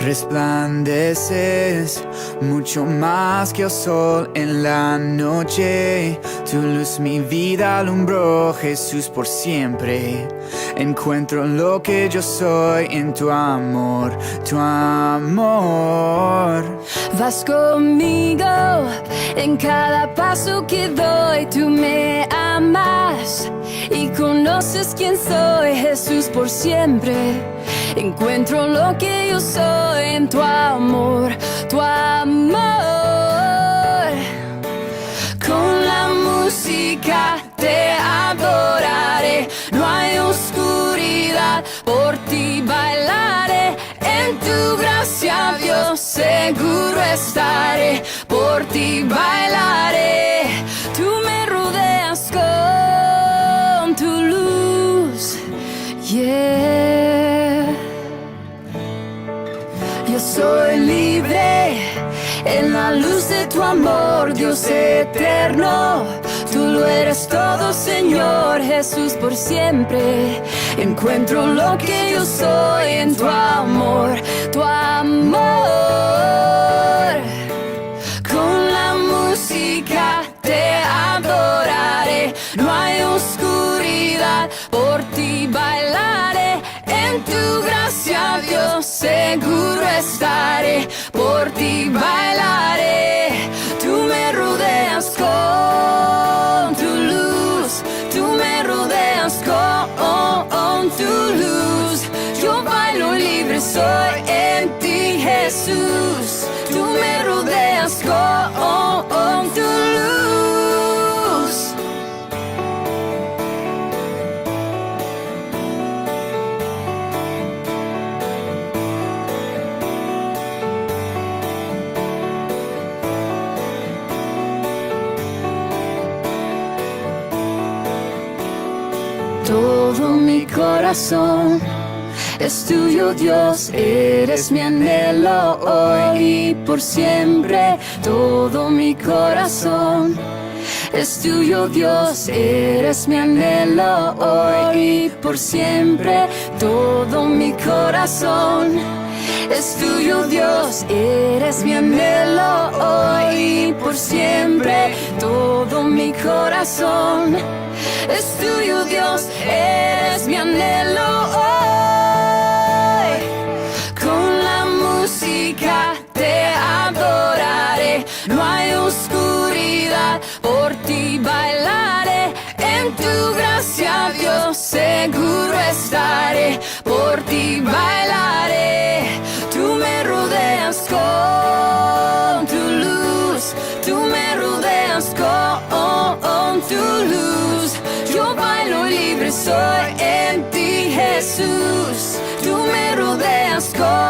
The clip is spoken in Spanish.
Resplandeces mucho más que el sol en la noche. Tu luz mi vida alumbró, Jesús, por siempre. Encuentro lo que yo soy en tu amor, tu amor. Vas conmigo en cada paso que doy, tú me amas y conoces quién soy, Jesús, por siempre. Encuentro lo que yo soy en tu amor, tu amor. Con la música te adoraré, no hay oscuridad, por ti bailaré. En tu gracia, Dios, seguro estaré, por ti bailaré. Tú me rodeas con tu luz, yeah. Yo soy libre en la luz de tu amor, Dios eterno. Tú lo eres todo, Señor, Jesús, por siempre. Encuentro lo que yo soy en tu amor, tu amor. Con la música te adoraré, no hay oscuridad, por ti bailaré. En tu gracia, Dios, seguro estaré, por ti bailaré. Tú me rodeas con tu luz, tú me rodeas con tu luz. Yo bailo libre, soy en ti, Jesús. Tú me rodeas con tu luz. Todo mi corazón es tuyo, Dios, eres mi anhelo hoy y por siempre. Todo mi corazón es tuyo, Dios, eres mi anhelo hoy y por siempre. Todo mi corazón es tuyo, Dios, eres mi anhelo hoy y por siempre. Todo mi corazón es tuyo, Dios, eres mi anhelo hoy. Con la música te adoraré, no hay oscuridad, por ti bailaré. En tu gracia, Dios, seguro estaré, por ti bailaré. Tú me rodeas con tu luz, tú me rodeas con tu luz. Yo bailo libre, soy en ti, Jesús. Tú me rodeas con